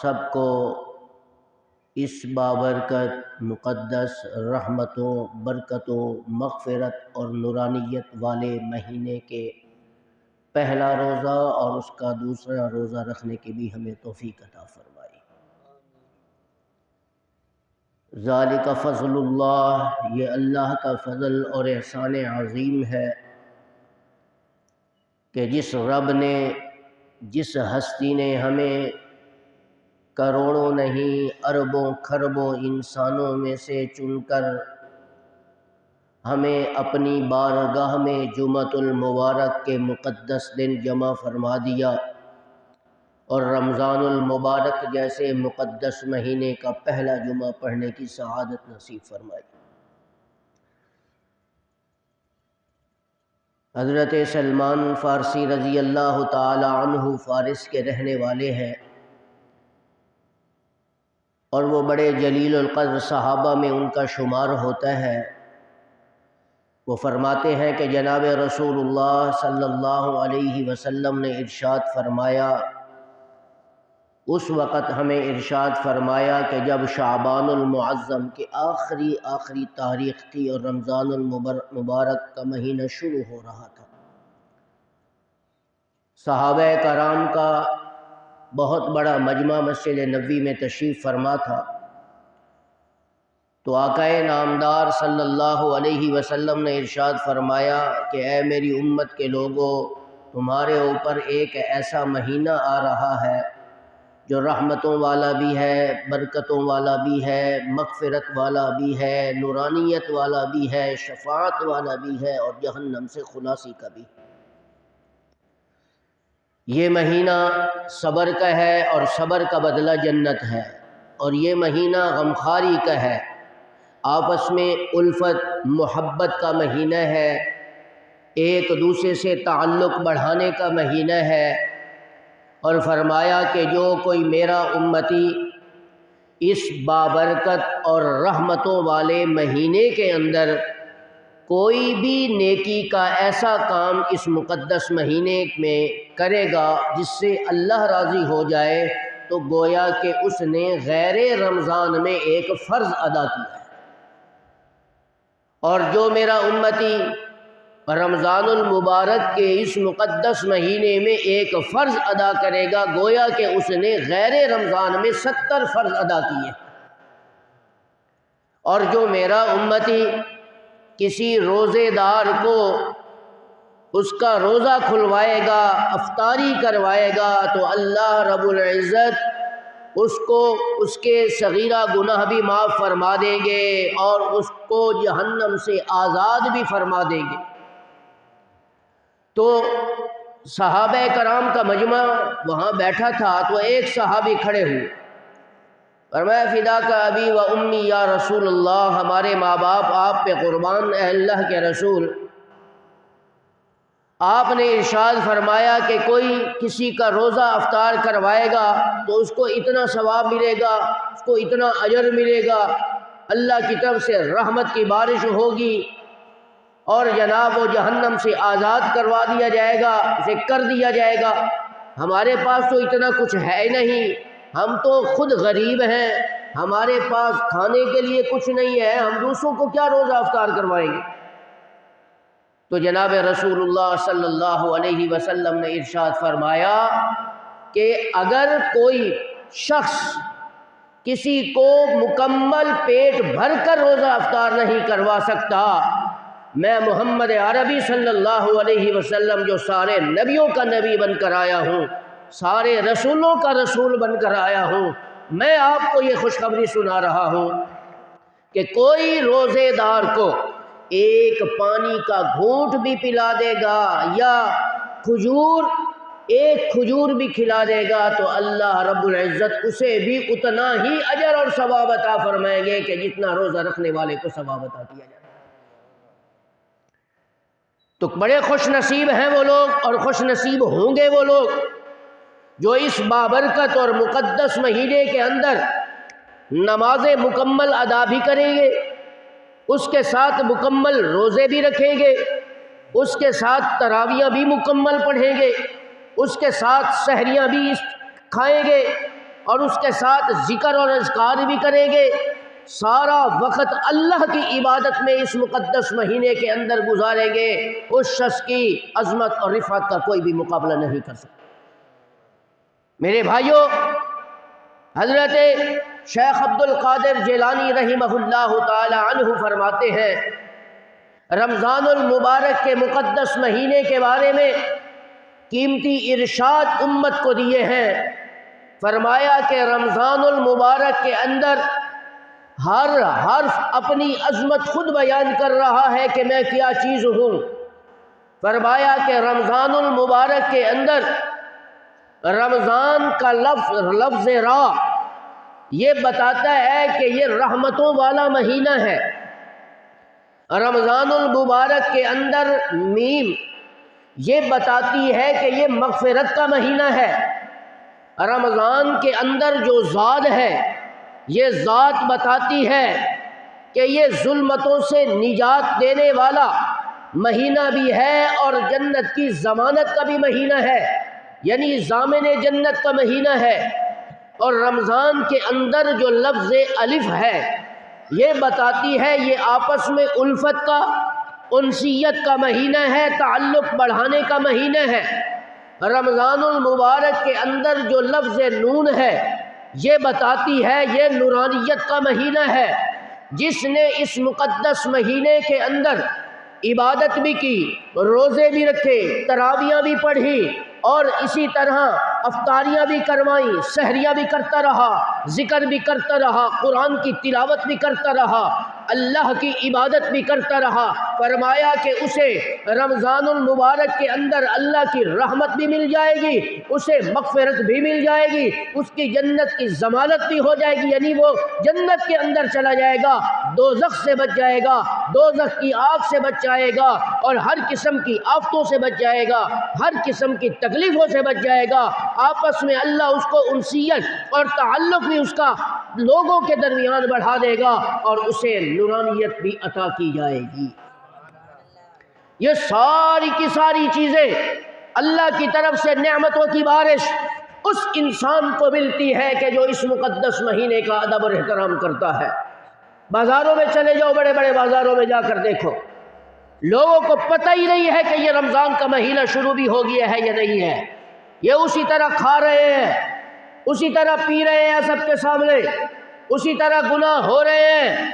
سب کو اس بابرکت مقدس رحمتوں، برکتوں، مغفرت اور نورانیت والے مہینے کے پہلا روزہ اور اس کا دوسرا روزہ رکھنے کی بھی ہمیں توفیق عطا فرمائی۔ ذالک فضل اللہ، یہ اللہ کا فضل اور احسان عظیم ہے کہ جس رب نے، جس ہستی نے ہمیں کروڑوں نہیں اربوں کھربوں انسانوں میں سے چن کر ہمیں اپنی بارگاہ میں جمعۃ المبارک کے مقدس دن جمع فرما دیا اور رمضان المبارک جیسے مقدس مہینے کا پہلا جمعہ پڑھنے کی سعادت نصیب فرمائی۔ حضرت سلمان فارسی رضی اللہ تعالی عنہ فارس کے رہنے والے ہیں اور وہ بڑے جلیل القدر صحابہ میں ان کا شمار ہوتا ہے۔ وہ فرماتے ہیں کہ جناب رسول اللہ صلی اللہ علیہ وسلم نے ارشاد فرمایا، اس وقت ہمیں ارشاد فرمایا کہ جب شعبان المعظم کی آخری تاریخ تھی اور رمضان المبارک کا مہینہ شروع ہو رہا تھا۔ صحابہ کرام کا بہت بڑا مجمع مسجد نبوی میں تشریف فرما تھا، تو آقا نامدار صلی اللہ علیہ وسلم نے ارشاد فرمایا کہ اے میری امت کے لوگوں، تمہارے اوپر ایک ایسا مہینہ آ رہا ہے جو رحمتوں والا بھی ہے، برکتوں والا بھی ہے، مغفرت والا بھی ہے، نورانیت والا بھی ہے، شفاعت والا بھی ہے اور جہنم سے خلاصی کا بھی۔ یہ مہینہ صبر کا ہے اور صبر کا بدلہ جنت ہے، اور یہ مہینہ غمخواری کا ہے، آپس میں الفت محبت کا مہینہ ہے، ایک دوسرے سے تعلق بڑھانے کا مہینہ ہے۔ اور فرمایا کہ جو کوئی میرا امتی اس بابرکت اور رحمتوں والے مہینے کے اندر کوئی بھی نیکی کا ایسا کام اس مقدس مہینے میں کرے گا جس سے اللہ راضی ہو جائے، تو گویا کہ اس نے غیر رمضان میں ایک فرض ادا کیا ہے۔ اور جو میرا امتی رمضان المبارک کے اس مقدس مہینے میں ایک فرض ادا کرے گا، گویا کہ اس نے غیر رمضان میں 70 فرض ادا کیے۔ اور جو میرا امتی کسی روزے دار کو اس کا روزہ کھلوائے گا، افطاری کروائے گا، تو اللہ رب العزت اس کو اس کے صغیرہ گناہ بھی معاف فرما دیں گے اور اس کو جہنم سے آزاد بھی فرما دیں گے۔ تو صحابہ کرام کا مجمع وہاں بیٹھا تھا، تو ایک صحابی کھڑے ہوئے، فرمایا فداک ابی و امی یا رسول اللہ، ہمارے ماں باپ آپ پہ قربان، اے اللہ کے رسول۔ آپ نے ارشاد فرمایا کہ کوئی کسی کا روزہ افطار کروائے گا تو اس کو اتنا ثواب ملے گا، اس کو اتنا اجر ملے گا، اللہ کی طرف سے رحمت کی بارش ہوگی اور جناب وہ جہنم سے آزاد کروا دیا جائے گا، اسے کر دیا جائے گا۔ ہمارے پاس تو اتنا کچھ ہے نہیں، ہم تو خود غریب ہیں، ہمارے پاس کھانے کے لیے کچھ نہیں ہے، ہم دوسروں کو کیا روزہ افطار کروائیں گے؟ تو جناب رسول اللہ صلی اللہ علیہ وسلم نے ارشاد فرمایا کہ اگر کوئی شخص کسی کو مکمل پیٹ بھر کر روزہ افطار نہیں کروا سکتا، میں محمد عربی صلی اللہ علیہ وسلم جو سارے نبیوں کا نبی بن کر آیا ہوں، سارے رسولوں کا رسول بن کر آیا ہوں، میں آپ کو یہ خوشخبری سنا رہا ہوں کہ کوئی روزے دار کو ایک پانی کا گھونٹ بھی پلا دے گا یا ایک کھجور بھی کھلا دے گا، تو اللہ رب العزت اسے بھی اتنا ہی اجر اور ثواب عطا فرمائیں گے کہ جتنا روزہ رکھنے والے کو ثواب عطا کیا جائے۔ تو بڑے خوش نصیب ہیں وہ لوگ اور خوش نصیب ہوں گے وہ لوگ جو اس بابرکت اور مقدس مہینے کے اندر نمازیں مکمل ادا بھی کریں گے، اس کے ساتھ مکمل روزے بھی رکھیں گے، اس کے ساتھ تراویح بھی مکمل پڑھیں گے، اس کے ساتھ سحریاں بھی کھائیں گے اور اس کے ساتھ ذکر اور اذکار بھی کریں گے، سارا وقت اللہ کی عبادت میں اس مقدس مہینے کے اندر گزاریں گے، اس شخص کی عظمت اور رفعت کا کوئی بھی مقابلہ نہیں کر سکتا۔ میرے بھائیوں، حضرت شیخ عبد القادر جیلانی رحمہ اللہ تعالی عنہ فرماتے ہیں، رمضان المبارک کے مقدس مہینے کے بارے میں قیمتی ارشاد امت کو دیے ہیں۔ فرمایا کہ رمضان المبارک کے اندر ہر حرف اپنی عظمت خود بیان کر رہا ہے کہ میں کیا چیز ہوں۔ فرمایا کہ رمضان المبارک کے اندر رمضان کا لفظ را یہ بتاتا ہے کہ یہ رحمتوں والا مہینہ ہے۔ رمضان المبارک کے اندر میم یہ بتاتی ہے کہ یہ مغفرت کا مہینہ ہے۔ رمضان کے اندر جو ذات ہے یہ ذات بتاتی ہے کہ یہ ظلمتوں سے نجات دینے والا مہینہ بھی ہے اور جنت کی ضمانت کا بھی مہینہ ہے، یعنی ضامن جنت کا مہینہ ہے۔ اور رمضان کے اندر جو لفظ الف ہے یہ بتاتی ہے یہ آپس میں الفت کا، انسیت کا مہینہ ہے، تعلق بڑھانے کا مہینہ ہے۔ رمضان المبارک کے اندر جو لفظ نون ہے یہ بتاتی ہے یہ نورانیت کا مہینہ ہے۔ جس نے اس مقدس مہینے کے اندر عبادت بھی کی، روزے بھی رکھے، تراویحیں بھی پڑھی اور اسی طرح افطاریاں بھی کروائیں، سحریاں بھی کرتا رہا، ذکر بھی کرتا رہا، قرآن کی تلاوت بھی کرتا رہا، اللہ کی عبادت بھی کرتا رہا، فرمایا کہ اسے رمضان المبارک کے اندر اللہ کی رحمت بھی مل جائے گی، اسے مغفرت بھی مل جائے گی، اس کی جنت کی ضمانت بھی ہو جائے گی، یعنی وہ جنت کے اندر چلا جائے گا، دوزخ سے بچ جائے گا، دوزخ کی آگ سے بچ جائے گا اور ہر قسم کی آفتوں سے بچ جائے گا، ہر قسم کی تکلیفوں سے بچ جائے گا۔ آپس میں اللہ اس کو انسیت اور تعلق بھی اس کا لوگوں کے درمیان بڑھا دے گا اور اسے نورانیت بھی عطا کی جائے گی۔ یہ ساری کی ساری چیزیں اللہ کی طرف سے نعمتوں کی بارش اس انسان کو ملتی ہے کہ جو اس مقدس مہینے کا ادب اور احترام کرتا ہے۔ بازاروں میں چلے جاؤ، بڑے بڑے بازاروں میں جا کر دیکھو، لوگوں کو پتہ ہی نہیں ہے کہ یہ رمضان کا مہینہ شروع بھی ہو گیا ہے یا نہیں ہے۔ یہ اسی طرح کھا رہے ہیں، اسی طرح پی رہے ہیں سب کے سامنے، اسی طرح گناہ ہو رہے ہیں،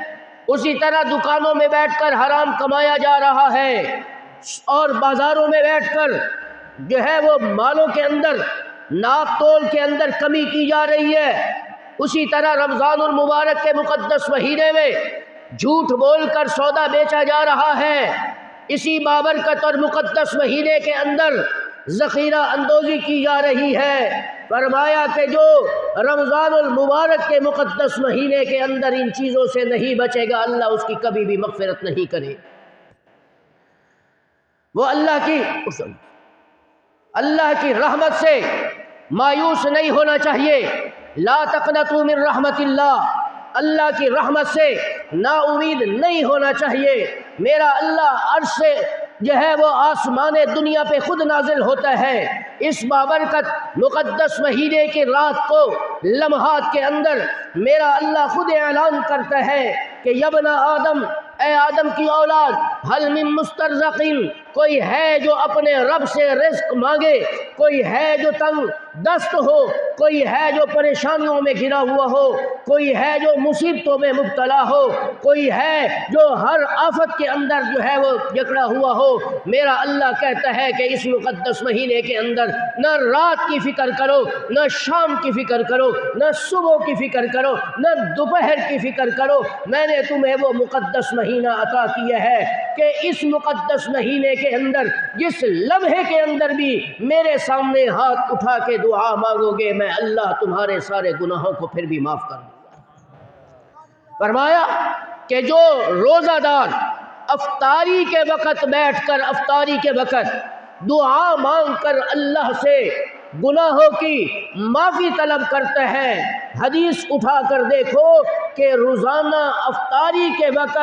اسی طرح دکانوں میں بیٹھ کر حرام کمایا جا رہا ہے اور بازاروں میں بیٹھ کر جو ہے وہ مالوں کے اندر، ناپ تول کے اندر کمی کی جا رہی ہے۔ اسی طرح رمضان المبارک کے مقدس مہینے میں جھوٹ بول کر سودا بیچا جا رہا ہے۔ اسی بابرکت اور مقدس مہینے کے اندر ذخیرہ اندوزی کی جا رہی ہے۔ فرمایا کہ جو رمضان المبارک کے مقدس مہینے کے اندر ان چیزوں سے نہیں بچے گا اللہ اس کی کبھی بھی مغفرت نہیں کرے۔ وہ اللہ کی رحمت سے مایوس نہیں ہونا چاہیے۔ لا تقنطوا من رحمت اللہ، اللہ کی رحمت سے نا امید نہیں ہونا چاہیے۔ میرا اللہ عرش سے جو ہے وہ آسمان دنیا پہ خود نازل ہوتا ہے۔ اس بابرکت مقدس مہینے کی رات کو لمحات کے اندر میرا اللہ خود اعلان کرتا ہے کہ یبن آدم، اے آدم کی اولاد، حل من مسترزقین، کوئی ہے جو اپنے رب سے رزق مانگے، کوئی ہے جو تنگ دست ہو، کوئی ہے جو پریشانیوں میں گھرا ہوا ہو، کوئی ہے جو مصیبتوں میں مبتلا ہو، کوئی ہے جو ہر آفت کے اندر جو ہے وہ جکڑا ہوا ہو۔ میرا اللہ کہتا ہے کہ اس مقدس مہینے کے اندر نہ رات کی فکر کرو، نہ شام کی فکر کرو، نہ صبح کی فکر کرو، نہ دوپہر کی فکر کرو، میں نے تمہیں وہ مقدس مہینہ عطا کیا ہے کہ اس مقدس مہینے کے اندر جس لمحے کے اندر بھی میرے سامنے ہاتھ اٹھا کے دعا مانگو گے میں اللہ تمہارے سارے گناہوں کو پھر بھی معاف کر دوں گا۔ فرمایا کہ جو روزہ دار افطاری کے وقت بیٹھ کر افطاری کے وقت دعا مانگ کر اللہ سے گناہوں کی معافی طلب کرتا ہے، حدیث اٹھا کر دیکھو کہ روزانہ افطاری کے وقت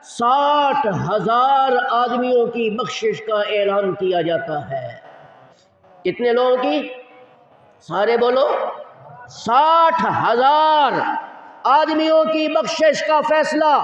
60,000 آدمیوں کی بخشش کا اعلان کیا جاتا ہے۔ کتنے لوگوں کی؟ سارے بولو 60,000 آدمیوں کی بخشش کا فیصلہ،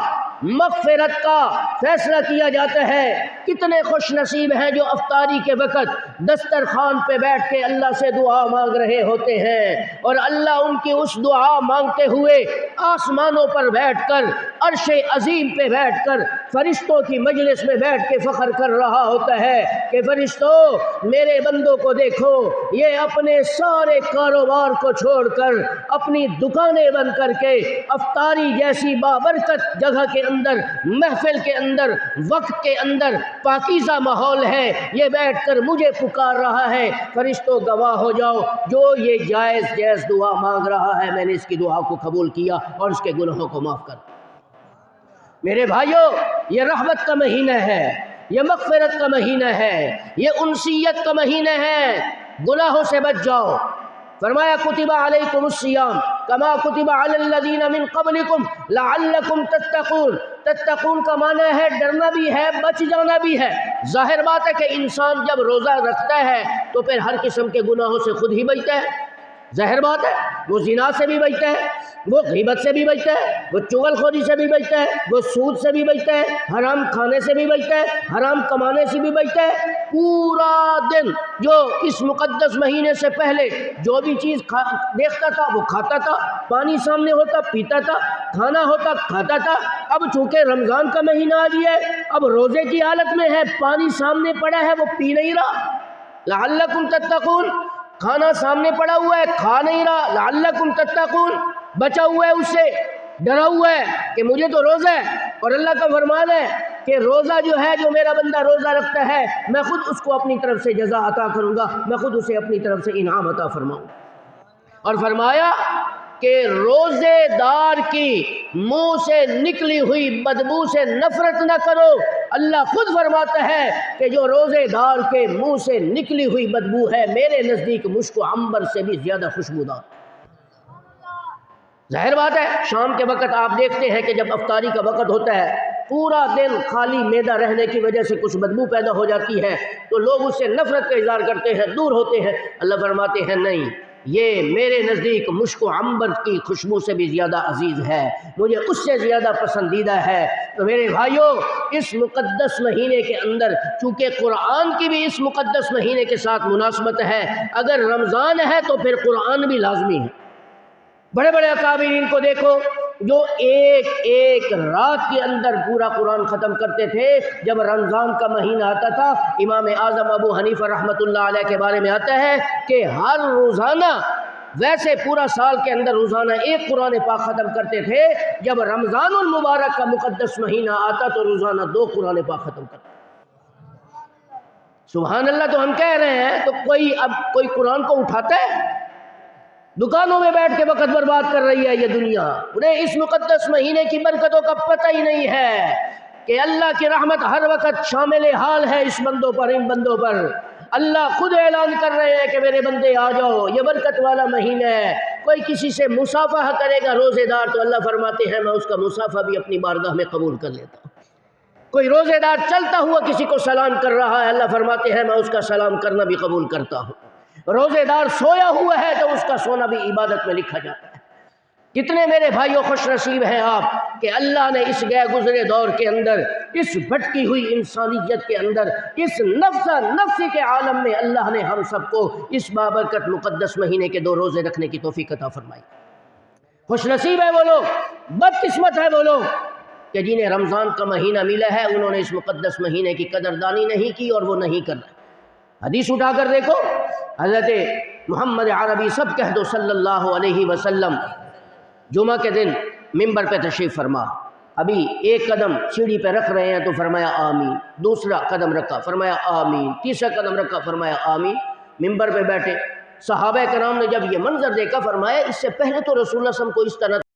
مغفرت کا فیصلہ کیا جاتا ہے۔ کتنے خوش نصیب ہیں جو افطاری کے وقت دسترخوان پہ بیٹھ کے اللہ سے دعا مانگ رہے ہوتے ہیں، اور اللہ ان کی اس دعا مانگتے ہوئے آسمانوں پر بیٹھ کر، عرش عظیم پہ بیٹھ کر، فرشتوں کی مجلس میں بیٹھ کے فخر کر رہا ہوتا ہے کہ فرشتوں میرے بندوں کو دیکھو، یہ اپنے سارے کاروبار کو چھوڑ کر، اپنی دکانیں بند کر کے، افطاری جیسی بابرکت جگہ کے اندر، محفل کے اندر، وقت کے اندر پاکیزہ ماحول ہے، یہ بیٹھ کر مجھے پکار رہا ہے۔ فرشتوں گواہ ہو جاؤ، جو یہ جائز دعا مانگ رہا ہے، میں نے اس کی دعا کو قبول کیا اور اس کے گناہوں کو معاف کر دیا۔ میرے بھائیوں، یہ رحمت کا مہینہ ہے، یہ مغفرت کا مہینہ ہے، یہ انسیت کا مہینہ ہے۔ گناہوں سے بچ جاؤ۔ فرمایا کتب علیکم الصیام کما کتب علی الذین من قبلکم لعلکم تتقون۔ تتقون کا معنی ہے ڈرنا بھی ہے، بچ جانا بھی ہے۔ ظاہر بات ہے کہ انسان جب روزہ رکھتا ہے تو پھر ہر قسم کے گناہوں سے خود ہی بچتا ہے۔ ظاہر بات ہے، وہ زنا سے بھی بچتا ہے، وہ غیبت سے بھی بچتا ہے، وہ چغل خوری سے بھی بچتا ہے، وہ سود سے بھی بچتا ہے، حرام کھانے سے بھی بچتا ہے، حرام کمانے سے بھی بچتا ہے۔ پورا دن جو اس مقدس مہینے سے پہلے جو بھی چیز دیکھتا تھا وہ کھاتا تھا، پانی سامنے ہوتا پیتا تھا، کھانا ہوتا کھاتا تھا۔ اب چونکہ رمضان کا مہینہ آ گیا ہے، اب روزے کی حالت میں ہے، پانی سامنے پڑا ہے وہ پی نہیں رہا۔ لعلکم تتقون، کھانا سامنے پڑا ہوا ہے کھا نہیں رہا، لعلکم تتقون، بچا ہوا ہے، اس سے ڈرا ہوا ہے کہ مجھے تو روزہ ہے۔ اور اللہ کا فرمان ہے کہ روزہ جو ہے، جو میرا بندہ روزہ رکھتا ہے، میں خود اس کو اپنی طرف سے جزا عطا کروں گا، میں خود اسے اپنی طرف سے انعام عطا فرماؤں گا۔ اور فرمایا کہ روزے دار کی منہ سے نکلی ہوئی بدبو سے نفرت نہ کرو۔ اللہ خود فرماتا ہے کہ جو روزے دار کے منہ سے نکلی ہوئی بدبو ہے، میرے نزدیک مشک و عنبر سے بھی زیادہ خوشبودار۔ ظاہر بات ہے، شام کے وقت آپ دیکھتے ہیں کہ جب افطاری کا وقت ہوتا ہے، پورا دن خالی معدہ رہنے کی وجہ سے کچھ بدبو پیدا ہو جاتی ہے، تو لوگ اس سے نفرت کا اظہار کرتے ہیں، دور ہوتے ہیں۔ اللہ فرماتے ہیں نہیں، یہ میرے نزدیک مشک و عنبر کی خوشبو سے بھی زیادہ عزیز ہے، مجھے اس سے زیادہ پسندیدہ ہے۔ تو میرے بھائیوں، اس مقدس مہینے کے اندر، چونکہ قرآن کی بھی اس مقدس مہینے کے ساتھ مناسبت ہے، اگر رمضان ہے تو پھر قرآن بھی لازمی ہے۔ بڑے بڑے اکابرین کو دیکھو جو ایک رات کے اندر پورا قرآن ختم کرتے تھے۔ جب رمضان کا مہینہ آتا تھا، امام اعظم ابو حنیفہ رحمۃ اللہ علیہ کے بارے میں آتا ہے کہ ہر روزانہ، ویسے پورا سال کے اندر روزانہ ایک قرآن پاک ختم کرتے تھے، جب رمضان المبارک کا مقدس مہینہ آتا تو روزانہ 2 قرآن پاک ختم کرتے۔ سبحان اللہ۔ تو ہم کہہ رہے ہیں تو کوئی قرآن کو اٹھاتا ہے؟ دکانوں میں بیٹھ کے وقت برباد کر رہی ہے یہ دنیا۔ انہیں اس مقدس مہینے کی برکتوں کا پتہ ہی نہیں ہے کہ اللہ کی رحمت ہر وقت شامل حال ہے اس بندوں پر، ان بندوں پر۔ اللہ خود اعلان کر رہے ہیں کہ میرے بندے آ جاؤ، یہ برکت والا مہینہ ہے۔ کوئی کسی سے مصافحہ کرے گا روزے دار تو اللہ فرماتے ہیں میں اس کا مصافحہ بھی اپنی بارگاہ میں قبول کر لیتا ہوں۔ کوئی روزے دار چلتا ہوا کسی کو سلام کر رہا ہے، اللہ فرماتے ہیں میں اس کا سلام کرنا بھی قبول کرتا ہوں۔ روزے دار سویا ہوا ہے تو اس کا سونا بھی عبادت میں لکھا جاتا ہے۔ کتنے میرے بھائیوں خوش نصیب ہیں آپ کہ اللہ نے اس گئے گزرے دور کے اندر، اس بھٹکی ہوئی انسانیت کے اندر، اس نفسی کے عالم میں اللہ نے ہم سب کو اس بابرکت مقدس مہینے کے 2 روزے رکھنے کی توفیق عطا فرمائی۔ خوش نصیب ہے وہ لوگ، بد قسمت ہے وہ لوگ کہ جنہیں رمضان کا مہینہ ملا ہے، انہوں نے اس مقدس مہینے کی قدردانی نہیں کی اور وہ نہیں کر رہے۔ حدیث اٹھا کر دیکھو، حضرت محمد عربی سب کہہ دو صلی اللہ علیہ وسلم جمعہ کے دن ممبر پہ تشریف فرما، ابھی ایک قدم سیڑھی پہ رکھ رہے ہیں تو فرمایا آمین، دوسرا قدم رکھا فرمایا آمین، تیسرا قدم رکھا فرمایا آمین، ممبر پہ بیٹھے۔ صحابہ کرام نے جب یہ منظر دیکھا فرمایا اس سے پہلے تو رسول اللہ صلی اللہ علیہ وسلم کو اس طرح